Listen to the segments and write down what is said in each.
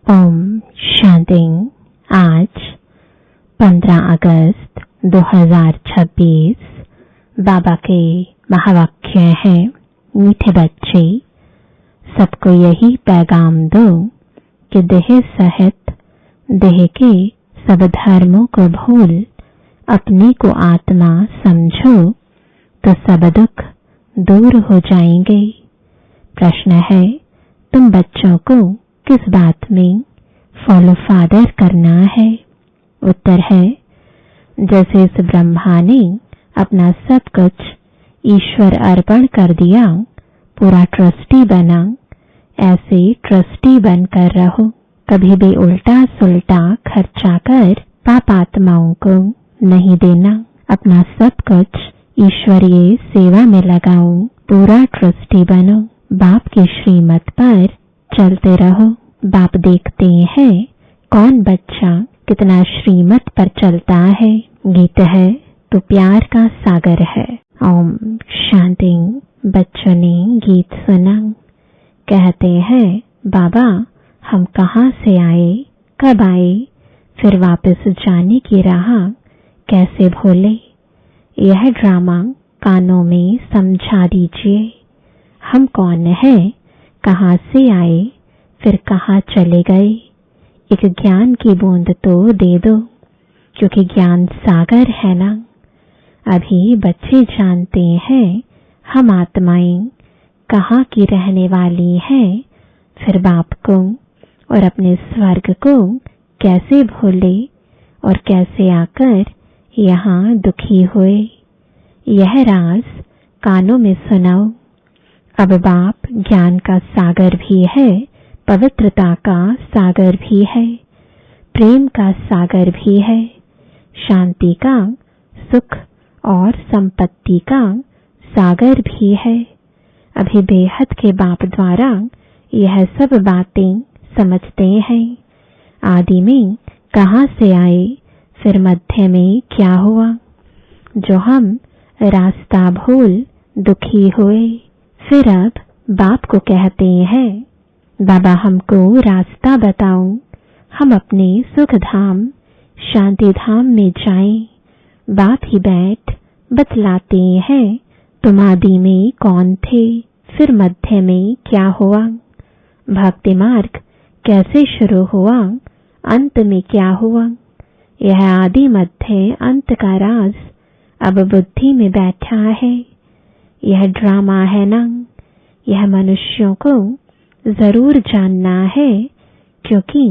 ओम शांति। आज 15 अगस्त 2026 बाबा के महावाक्य है, मीठे बच्चे, सबको यही पैगाम दो कि देह सहित देह के सब धर्मों को भूल अपने को आत्मा समझो तो सब दुख दूर हो जाएंगे। प्रश्न है, तुम बच्चों को किस बात में फॉलो फादर करना है? उत्तर है, जैसे इस ब्रह्मा ने अपना सब कुछ ईश्वर अर्पण कर दिया, पूरा ट्रस्टी बना, ऐसे ट्रस्टी बनकर रहो। कभी भी उल्टा सुल्टा खर्चा कर पाप आत्माओं को नहीं देना। अपना सब कुछ ईश्वरीय सेवा में लगाओ, पूरा ट्रस्टी बनो। बाप की श्रीमत पर चलते रहो। बाप देखते हैं कौन बच्चा कितना श्रीमत पर चलता है। गीत है तो प्यार का सागर है। ओम शांति। बच्चों ने गीत सुना। कहते हैं, बाबा हम कहाँ से आए, कब आए, फिर वापस जाने की राह कैसे भूले। यह ड्रामा कानों में समझा दीजिए। हम कौन है, कहाँ से आए, फिर कहाँ चले गए। एक ज्ञान की बूंद तो दे दो, क्योंकि ज्ञान सागर है ना। अभी बच्चे जानते हैं हम आत्माएं कहाँ की रहने वाली हैं, फिर बाप को और अपने स्वर्ग को कैसे भूले और कैसे आकर यहाँ दुखी हुए। यह राज कानों में सुनाओ। अब बाप ज्ञान का सागर भी है, पवित्रता का सागर भी है, प्रेम का सागर भी है, शांति का, सुख और संपत्ति का सागर भी है। अभी बेहद के बाप द्वारा यह सब बातें समझते हैं। आदि में कहाँ से आए, फिर मध्य में क्या हुआ, जो हम रास्ता भूल दुखी हुए। फिर अब बाप को कहते हैं, बाबा हमको रास्ता बताओ, हम अपने सुख धाम शांति धाम में जाएं। बाप ही बैठ बतलाते हैं, तुम आदि में कौन थे, फिर मध्य में क्या हुआ, भक्ति मार्ग कैसे शुरू हुआ, अंत में क्या हुआ। यह आदि मध्य अंत का राज अब बुद्धि में बैठा है। यह ड्रामा है ना, यह मनुष्यों को जरूर जानना है, क्योंकि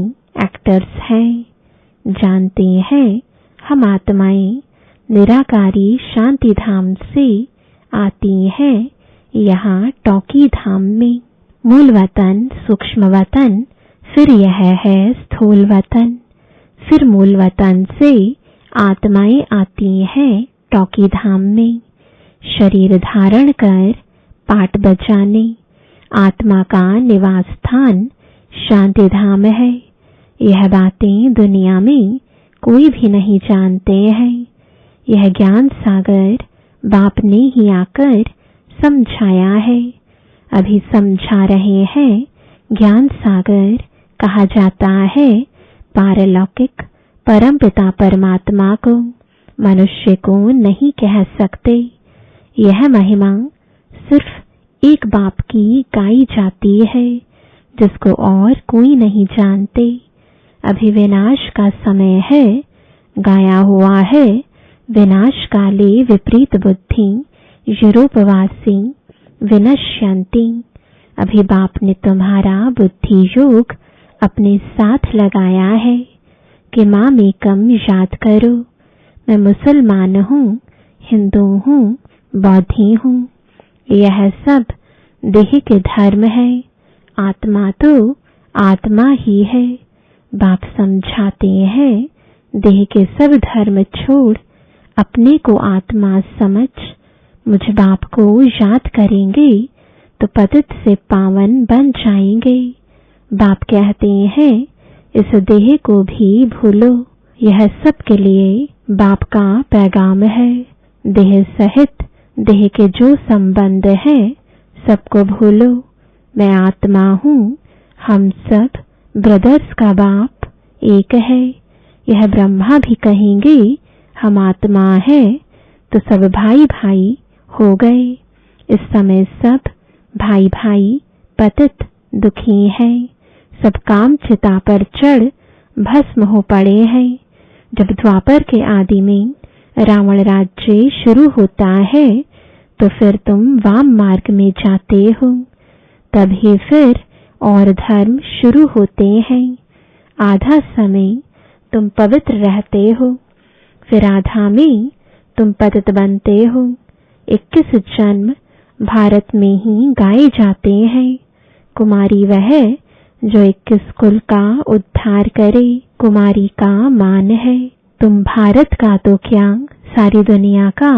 एक्टर्स हैं। जानते हैं हम आत्माएं निराकारी शांति धाम से आती हैं यहाँ टॉकी धाम में। मूल वतन सूक्ष्म वतन, फिर यह है स्थूल वतन। फिर मूल वतन से आत्माएं आती हैं टॉकी धाम में, शरीर धारण कर पाठ बजाने। आत्मा का निवास स्थान शांति धाम है। यह बातें दुनिया में कोई भी नहीं जानते हैं। यह ज्ञान सागर बाप ने ही आकर समझाया है। अभी समझा रहे हैं। ज्ञान सागर कहा जाता है पारलौकिक परमपिता परमात्मा को। मनुष्य को नहीं कह सकते। यह महिमा सिर्फ एक बाप की गाई जाती है, जिसको और कोई नहीं जानते। अभी विनाश का समय है, गाया हुआ है विनाश काले विपरीत बुद्धि यूरोपवासी विनश्यंती। अभी बाप ने तुम्हारा बुद्धि योग अपने साथ लगाया है कि माँ में कम याद करो। मैं मुसलमान हूँ, हिंदू हूँ, बौद्धि हूँ। यह सब देह के धर्म है। आत्मा तो आत्मा ही है। बाप समझाते हैं, देह के सब धर्म छोड़ अपने को आत्मा समझ मुझ बाप को याद करेंगे तो पतित से पावन बन जाएंगे। बाप कहते हैं, इस देह को भी भूलो। यह सब के लिए बाप का पैगाम है। देह सहित देह के जो संबंध है सबको भूलो। मैं आत्मा हूँ, हम सब ब्रदर्स का बाप एक है। यह ब्रह्मा भी कहेंगे हम आत्मा है, तो सब भाई भाई हो गए। इस समय सब भाई भाई पतित दुखी हैं, सब काम चिता पर चढ़ भस्म हो पड़े हैं। जब द्वापर के आदि में रावण राज्य शुरू होता है तो फिर तुम वाम मार्ग में जाते हो, तभी फिर और धर्म शुरू होते हैं। आधा समय तुम पवित्र रहते हो, फिर आधा में तुम पतित बनते हो। 21 जन्म भारत में ही गाए जाते हैं। कुमारी वह जो 21 कुल का उद्धार करे, कुमारी का मान है। तुम भारत का तो क्या सारी दुनिया का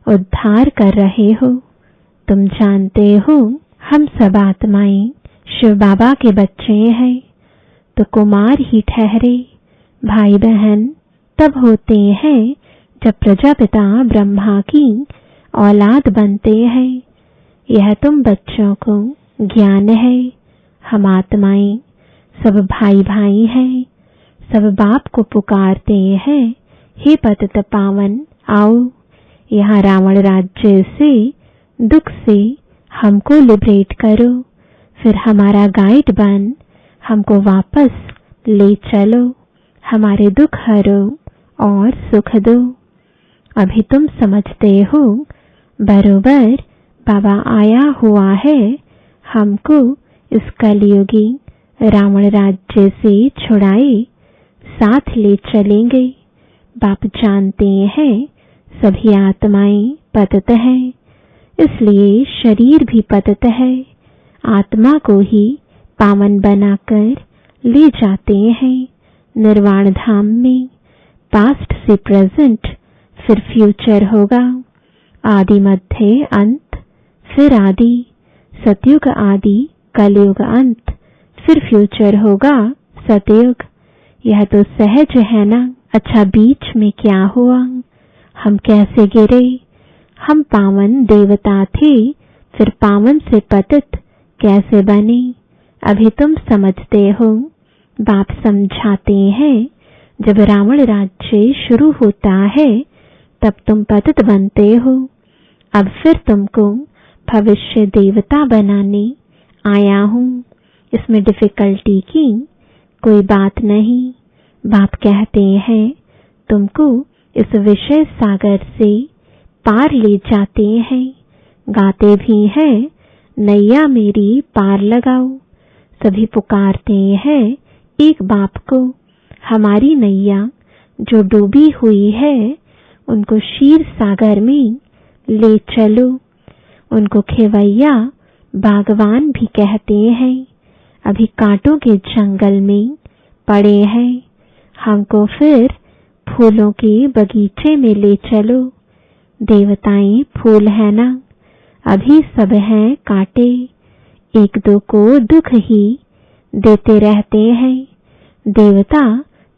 उद्धार कर रहे हो। तुम जानते हो हम सब आत्माएं शिव बाबा के बच्चे हैं, तो कुमार ही ठहरे। भाई बहन तब होते हैं जब प्रजापिता ब्रह्मा की औलाद बनते हैं। यह तुम बच्चों को ज्ञान है। हम आत्माएं सब भाई भाई हैं, सब बाप को पुकारते हैं, हे पतित पावन आओ, यहाँ रावण राज्य से दुख से हमको लिबरेट करो, फिर हमारा गाइड बन हमको वापस ले चलो, हमारे दुख हरो और सुख दो। अभी तुम समझते हो बरोबर बाबा आया हुआ है हमको इस कलयुगी रावण राज्य से छुड़ाए साथ ले चलेंगे। बाप जानते हैं सभी आत्माएं पतित हैं, इसलिए शरीर भी पतित है। आत्मा को ही पावन बनाकर ले जाते हैं निर्वाण धाम में। पास्ट से प्रेजेंट, फिर फ्यूचर होगा। आदि मध्य अंत, फिर आदि, सतयुग आदि, कलयुग अंत, फिर फ्यूचर होगा सतयुग। यह तो सहज है ना। अच्छा बीच में क्या हुआ, हम कैसे गिरे। हम पावन देवता थे, फिर पावन से पतित कैसे बने। अभी तुम समझते हो। बाप समझाते हैं जब रावण राज्य शुरू होता है तब तुम पतित बनते हो। अब फिर तुमको भविष्य देवता बनाने आया हूँ। इसमें डिफिकल्टी की कोई बात नहीं। बाप कहते हैं तुमको इस विषय सागर से पार ले जाते हैं। गाते भी हैं नैया मेरी पार लगाओ। सभी पुकारते हैं एक बाप को, हमारी नैया जो डूबी हुई है उनको क्षीर सागर में ले चलो। उनको खेवैया बागवान भी कहते हैं। अभी कांटों के जंगल में पड़े हैं, हमको फिर फूलों के बगीचे में ले चलो। देवताएं फूल है ना, अभी सब हैं कांटे, एक दो को दुख ही देते रहते हैं। देवता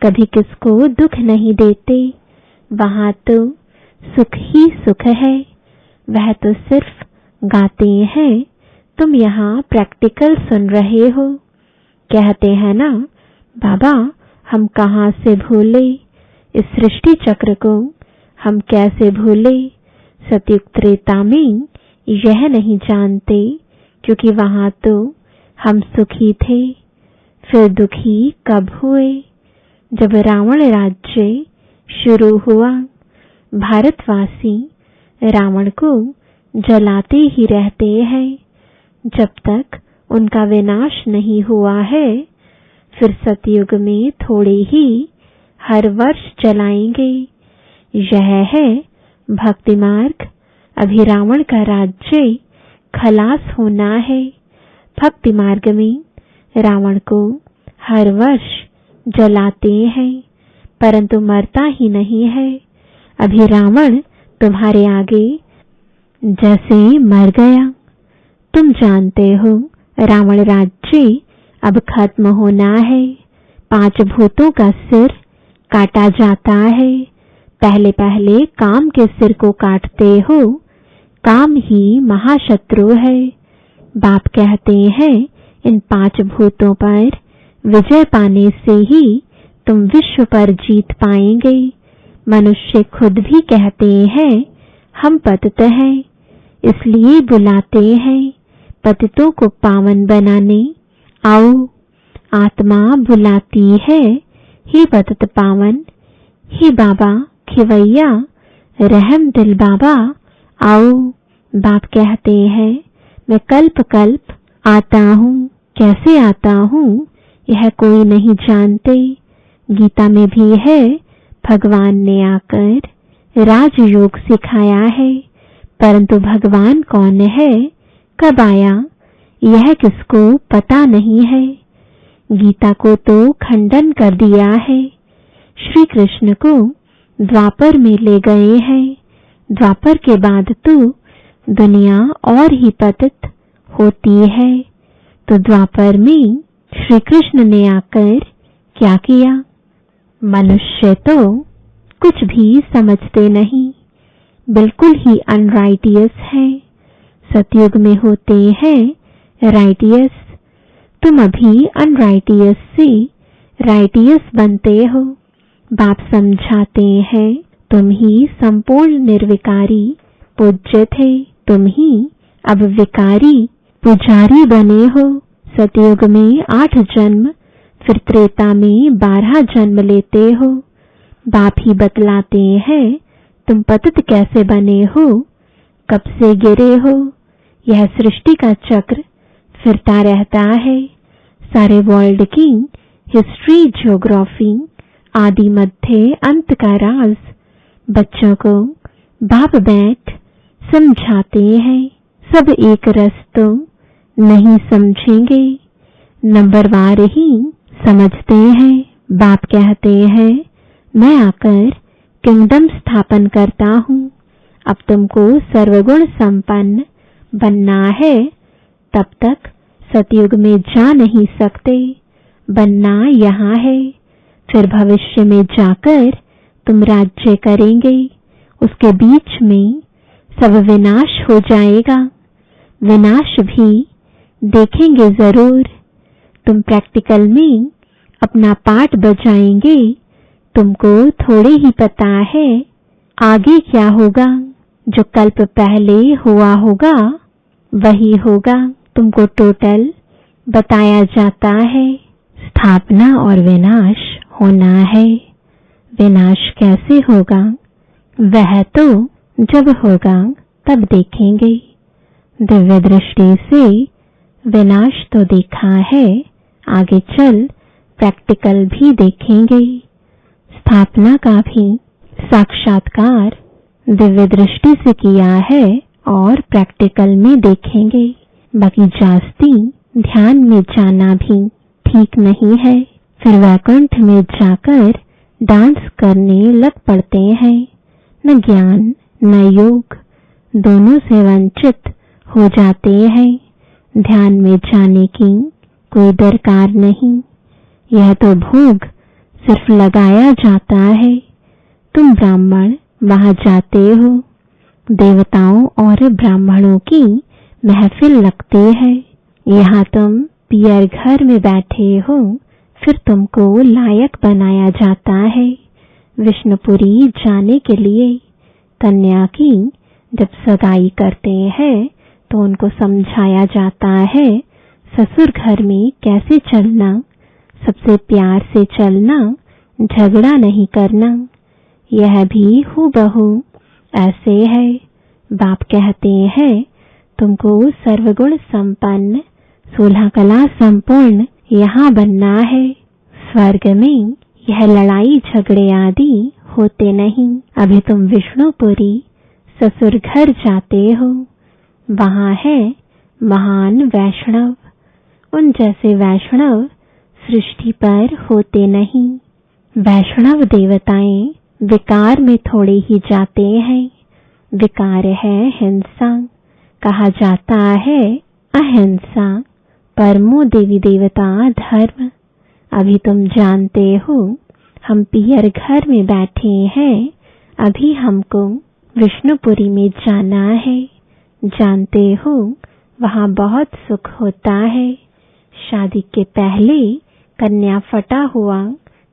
कभी किसको दुख नहीं देते, वहां तो सुख ही सुख है। वह तो सिर्फ गाते हैं, तुम यहाँ प्रैक्टिकल सुन रहे हो। कहते हैं ना बाबा हम कहाँ से भूले, इस सृष्टि चक्र को हम कैसे भूले। सतयुग त्रेता में यह नहीं जानते, क्योंकि वहां तो हम सुखी थे। फिर दुखी कब हुए, जब रावण राज्य शुरू हुआ। भारतवासी रावण को जलाते ही रहते हैं जब तक उनका विनाश नहीं हुआ है। फिर सतयुग में थोड़े ही हर वर्ष जलाएंगे। यह है भक्ति मार्ग। अभी रावण का राज्य खलास होना है। भक्ति मार्ग में रावण को हर वर्ष जलाते हैं, परंतु मरता ही नहीं है। अभी रावण तुम्हारे आगे जैसे मर गया। तुम जानते हो रावण राज्य अब खत्म होना है। 5 भूतों का सिर काटा जाता है। पहले पहले काम के सिर को काटते हो, काम ही महाशत्रु है। बाप कहते हैं इन 5 भूतों पर विजय पाने से ही तुम विश्व पर जीत पाएंगे। मनुष्य खुद भी कहते हैं हम पतित हैं, इसलिए बुलाते हैं पतितों को पावन बनाने। आओ, आत्मा बुलाती है, हे पतित पावन, हे बाबा खिवैया, रहम दिल बाबा आओ। बाप कहते हैं मैं कल्प कल्प आता हूँ। कैसे आता हूँ यह कोई नहीं जानते। गीता में भी है भगवान ने आकर राजयोग सिखाया है, परंतु भगवान कौन है, कब आया, यह किसको पता नहीं है। गीता को तो खंडन कर दिया है। श्री कृष्ण को द्वापर में ले गए हैं। द्वापर के बाद तो दुनिया और ही पतित होती है। तो द्वापर में श्री कृष्ण ने आकर क्या किया? मनुष्य तो कुछ भी समझते नहीं, बिल्कुल ही अनराइटियस है। सतयुग में होते हैं राइटियस। तुम अभी अनराइटियस से राइटियस बनते हो। बाप समझाते हैं तुम ही संपूर्ण निर्विकारी पूज्य थे, तुम ही अब विकारी पुजारी बने हो। सतयुग में 8 जन्म, फिर त्रेता में 12 जन्म लेते हो। बाप ही बतलाते हैं तुम पतित कैसे बने हो, कब से गिरे हो। यह सृष्टि का चक्र फिरता रहता है। सारे वर्ल्ड की हिस्ट्री, ज्योग्राफी, आदि मध्य अंत का राज बच्चों को बाप बैठ समझाते हैं। सब एक रस तो नहीं समझेंगे, नंबरवार ही समझते हैं। बाप कहते हैं मैं आकर किंगडम स्थापन करता हूँ। अब तुमको सर्वगुण संपन्न बनना है, तब तक सतयुग में जा नहीं सकते। बनना यहाँ है, फिर भविष्य में जाकर तुम राज्य करेंगे। उसके बीच में सब विनाश हो जाएगा। विनाश भी देखेंगे जरूर। तुम प्रैक्टिकल में अपना पार्ट बजाएंगे। तुमको थोड़े ही पता है आगे क्या होगा। जो कल्प पहले हुआ होगा वही होगा। तुमको टोटल बताया जाता है। स्थापना और विनाश होना है। विनाश कैसे होगा वह तो जब होगा तब देखेंगे। दिव्य दृष्टि से विनाश तो देखा है, आगे चल प्रैक्टिकल भी देखेंगे। स्थापना का भी साक्षात्कार दिव्य दृष्टि से किया है और प्रैक्टिकल में देखेंगे। बाकी जास्ती ध्यान में जाना भी ठीक नहीं है। फिर वैकुंठ में जाकर डांस करने लग पड़ते हैं। न ज्ञान न योग, दोनों से वंचित हो जाते हैं। ध्यान में जाने की कोई दरकार नहीं। यह तो भोग सिर्फ लगाया जाता है। तुम ब्राह्मण वहां जाते हो, देवताओं और ब्राह्मणों की महफिल लगती है। यहाँ तुम पियर घर में बैठे हो, फिर तुमको लायक बनाया जाता है विष्णुपुरी जाने के लिए। कन्या की जब सगाई करते हैं तो उनको समझाया जाता है ससुर घर में कैसे चलना, सबसे प्यार से चलना, झगड़ा नहीं करना। यह भी हूबहू ऐसे है। बाप कहते हैं तुमको सर्वगुण संपन्न, 16 कला संपूर्ण यहाँ बनना है। स्वर्ग में यह लड़ाई झगड़े आदि होते नहीं। अभी तुम विष्णुपुरी ससुर घर जाते हो। वहां है महान वैष्णव। उन जैसे वैष्णव सृष्टि पर होते नहीं। वैष्णव देवताएं विकार में थोड़े ही जाते हैं। विकार है हिंसा। कहा जाता है अहिंसा परमो देवी देवता धर्म। अभी तुम जानते हो हम पियर घर में बैठे हैं। अभी हमको विष्णुपुरी में जाना है। जानते हो वहां बहुत सुख होता है। शादी के पहले कन्या फटा हुआ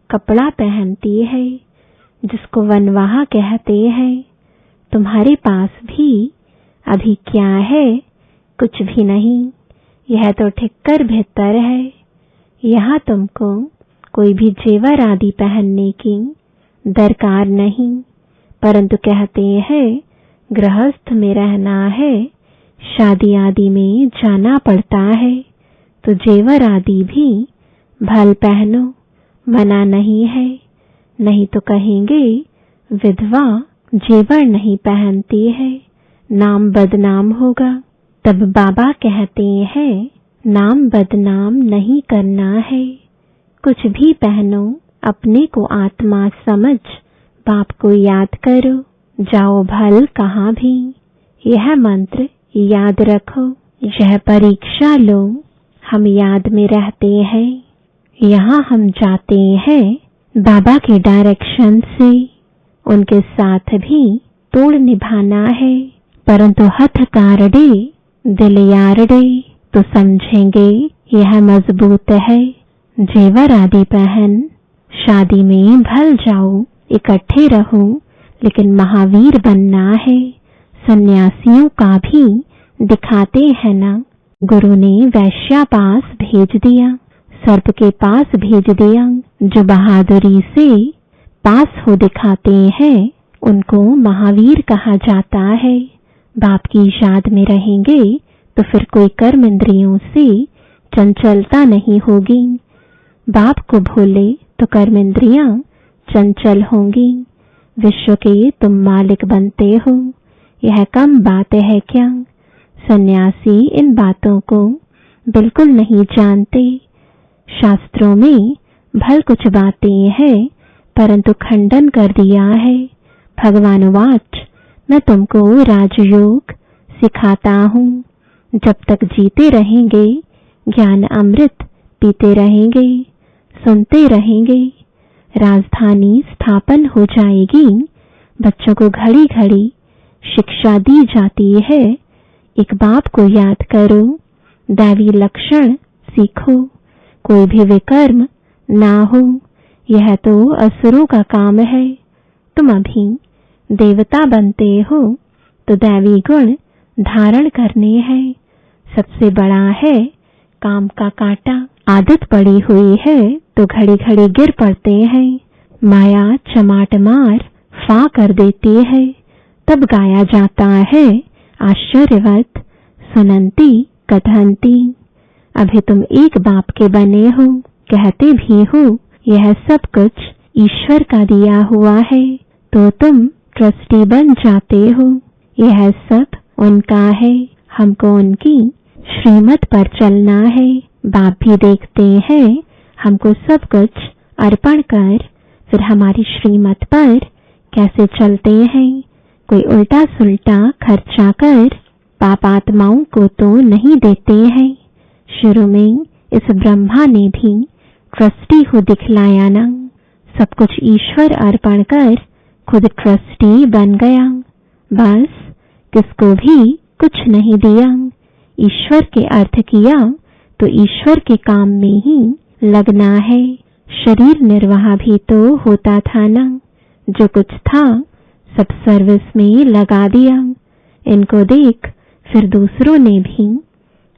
कपड़ा पहनती है जिसको वनवाह कहते हैं। तुम्हारे पास भी अभी क्या है? कुछ भी नहीं। यह तो ठिक्कर बेहतर है। यहाँ तुमको कोई भी जेवर आदि पहनने की दरकार नहीं, परंतु कहते हैं गृहस्थ में रहना है, शादी आदि में जाना पड़ता है, तो जेवर आदि भी भल पहनो, मना नहीं है। नहीं तो कहेंगे विधवा जेवर नहीं पहनती है, नाम बदनाम होगा। तब बाबा कहते हैं नाम बदनाम नहीं करना है। कुछ भी पहनो, अपने को आत्मा समझ बाप को याद करो, जाओ भल कहाँ भी। यह मंत्र याद रखो, यह परीक्षा लो। हम याद में रहते हैं, यहाँ हम जाते हैं बाबा के डायरेक्शन से। उनके साथ भी तोड़ निभाना है, परंतु हथ कारडे दिल यारडे, तो समझेंगे यह मजबूत है। जेवर आदि पहन शादी में भल जाओ, इकट्ठे रहो, लेकिन महावीर बनना है। सन्यासियों का भी दिखाते हैं ना, गुरु ने वैश्या पास भेज दिया, सर्प के पास भेज दिया। जो बहादुरी से पास हो दिखाते हैं उनको महावीर कहा जाता है। बाप की याद में रहेंगे तो फिर कोई कर्म इंद्रियों से चंचलता नहीं होगी। बाप को भूले तो कर्म इंद्रियां चंचल होंगी। विश्व के तुम मालिक बनते हो, यह कम बात है क्या? सन्यासी इन बातों को बिल्कुल नहीं जानते। शास्त्रों में भल कुछ बातें हैं, परंतु खंडन कर दिया है। भगवान वाच, मैं तुमको राजयोग सिखाता हूँ। जब तक जीते रहेंगे ज्ञान अमृत पीते रहेंगे, सुनते रहेंगे। राजधानी स्थापन हो जाएगी। बच्चों को घड़ी घड़ी शिक्षा दी जाती है। एक बाप को याद करो, दैवी लक्षण सीखो, कोई भी विकर्म ना हो। यह तो असुरों का काम है। तुम अभी देवता बनते हो तो दैवी गुण धारण करने हैं। सबसे बड़ा है काम का कांटा। आदत पड़ी हुई है तो घड़ी घड़ी गिर पड़ते हैं। माया चमाट मार फा कर देती है। तब गाया जाता है आश्चर्यवत सुनंती कथंती। अभी तुम एक बाप के बने हो, कहते भी हो यह सब कुछ ईश्वर का दिया हुआ है, तो तुम ट्रस्टी बन जाते हो। यह सब उनका है, हमको उनकी श्रीमत पर चलना है। बाप भी देखते हैं हमको सब कुछ अर्पण कर फिर हमारी श्रीमत पर कैसे चलते हैं। कोई उल्टा सुल्टा खर्चा कर पापात्माओं को तो नहीं देते हैं। शुरू में इस ब्रह्मा ने भी ट्रस्टी हो दिखलाया ना। सब कुछ ईश्वर अर्पण कर खुद ट्रस्टी बन गया। बस किसको भी कुछ नहीं दिया। ईश्वर के अर्थ किया तो ईश्वर के काम में ही लगना है। शरीर निर्वाह भी तो होता था ना। जो कुछ था सब सर्विस में लगा दिया। इनको देख फिर दूसरों ने भी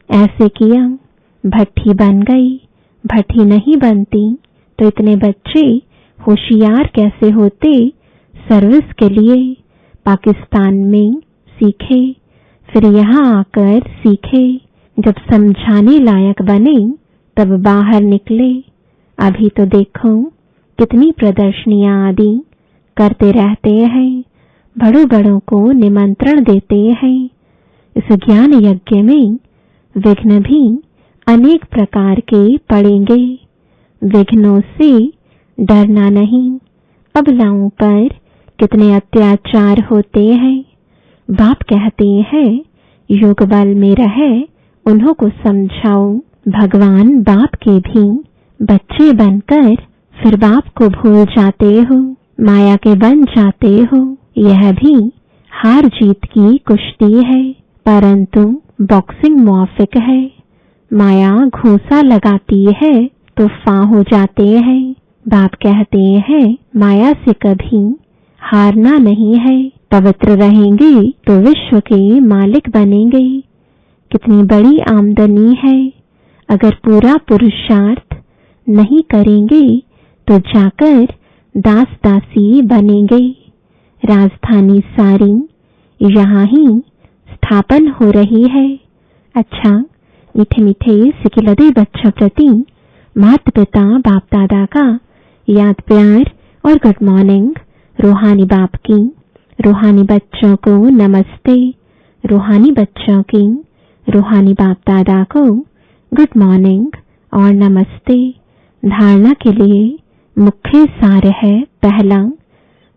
ऐसे किया। भट्ठी बन गई। भट्ठी नहीं बनती तो इतने बच्चे होशियार कैसे होते सर्विस के लिए। पाकिस्तान में सीखे, फिर यहाँ आकर सीखे। जब समझाने लायक बने तब बाहर निकले। अभी तो देखो कितनी प्रदर्शनियां आदि करते रहते हैं। बड़ों बड़ों को निमंत्रण देते हैं। इस ज्ञान यज्ञ में विघ्न भी अनेक प्रकार के पड़ेंगे। विघ्नों से डरना नहीं। अबलाओं पर कितने अत्याचार होते हैं। बाप कहते हैं योग बल में रहे उन्हों को समझाओ। भगवान बाप के भी बच्चे बनकर फिर बाप को भूल जाते हो, माया के बन जाते हो। यह भी हार जीत की कुश्ती है, परंतु बॉक्सिंग मुआफिक है। माया घूंसा लगाती है तो फां हो जाते हैं। बाप कहते हैं माया से कभी हारना नहीं है। पवित्र रहेंगे तो विश्व के मालिक बनेंगे। कितनी बड़ी आमदनी है। अगर पूरा पुरुषार्थ नहीं करेंगे तो जाकर दास दासी बनेंगे। राजधानी सारी यहाँ ही स्थापन हो रही है। अच्छा, मीठे मीठे सिकिलदे बच्चों प्रति माता पिता बाप दादा का याद प्यार और गुड मॉर्निंग। रूहानी बाप की रूहानी बच्चों को नमस्ते। रूहानी बच्चों की रूहानी बाप दादा को गुड मॉर्निंग और नमस्ते। धारणा के लिए मुख्य सार है, पहला,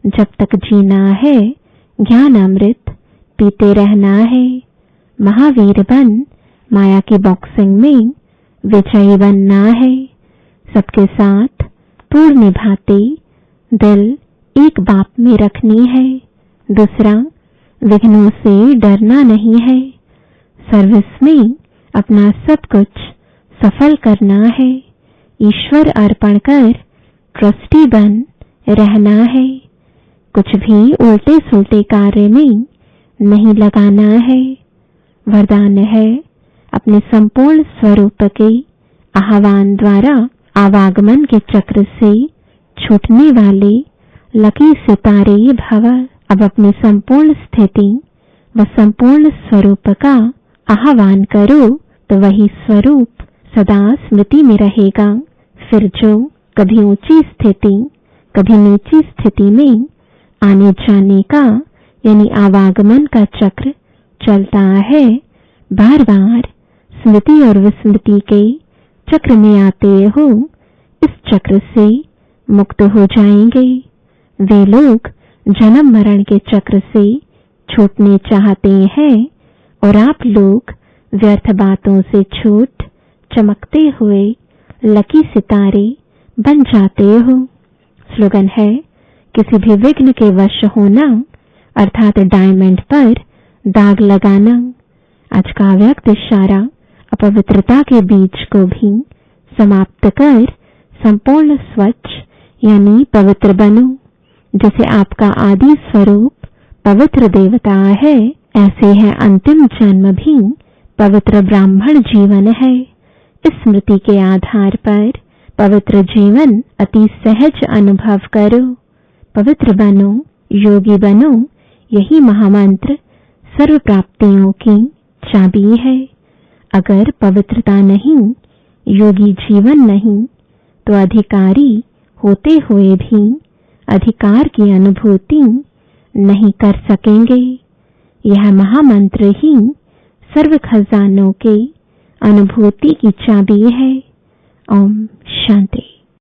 जब तक जीना है ज्ञान अमृत पीते रहना है। महावीर बन माया की बॉक्सिंग में विजयी बनना है। सबके साथ पूर्ण निभाते दिल एक बाप में रखनी है। दूसरा, विघ्नों से डरना नहीं है। सर्विस में अपना सब कुछ सफल करना है। ईश्वर अर्पण कर ट्रस्टी बन रहना है। कुछ भी उल्टे सुलटे कार्य में नहीं लगाना है। वरदान है, अपने संपूर्ण स्वरूप के आह्वान द्वारा आवागमन के चक्र से छूटने वाले लकी सितारे भव। अब अपनी संपूर्ण स्थिति व संपूर्ण स्वरूप का आह्वान करो तो वही स्वरूप सदा स्मृति में रहेगा। फिर जो कभी ऊंची स्थिति कभी नीची स्थिति में आने जाने का यानी आवागमन का चक्र चलता है, बार बार स्मृति और विस्मृति के चक्र में आते हो, इस चक्र से मुक्त हो जाएंगे। वे लोग जन्म मरण के चक्र से छूटने चाहते हैं और आप लोग व्यर्थ बातों से छूट चमकते हुए लकी सितारे बन जाते हो। स्लोगन है, किसी भी विघ्न के वश होना अर्थात डायमंड पर दाग लगाना। आज का व्यक्त इशारा अपवित्रता के बीज को भी समाप्त कर संपूर्ण स्वच्छ यानी पवित्र बनो। जैसे आपका आदि स्वरूप पवित्र देवता है, ऐसे है अंतिम जन्म भी पवित्र ब्राह्मण जीवन है। इस स्मृति के आधार पर पवित्र जीवन अति सहज अनुभव करो। पवित्र बनो, योगी बनो, यही महामंत्र सर्व प्राप्तियों की चाबी है। अगर पवित्रता नहीं, योगी जीवन नहीं, तो अधिकारी होते हुए भी अधिकार की अनुभूति नहीं कर सकेंगे। यह महामंत्र ही सर्व खजानों के अनुभूति की चाबी है। ओम शांति।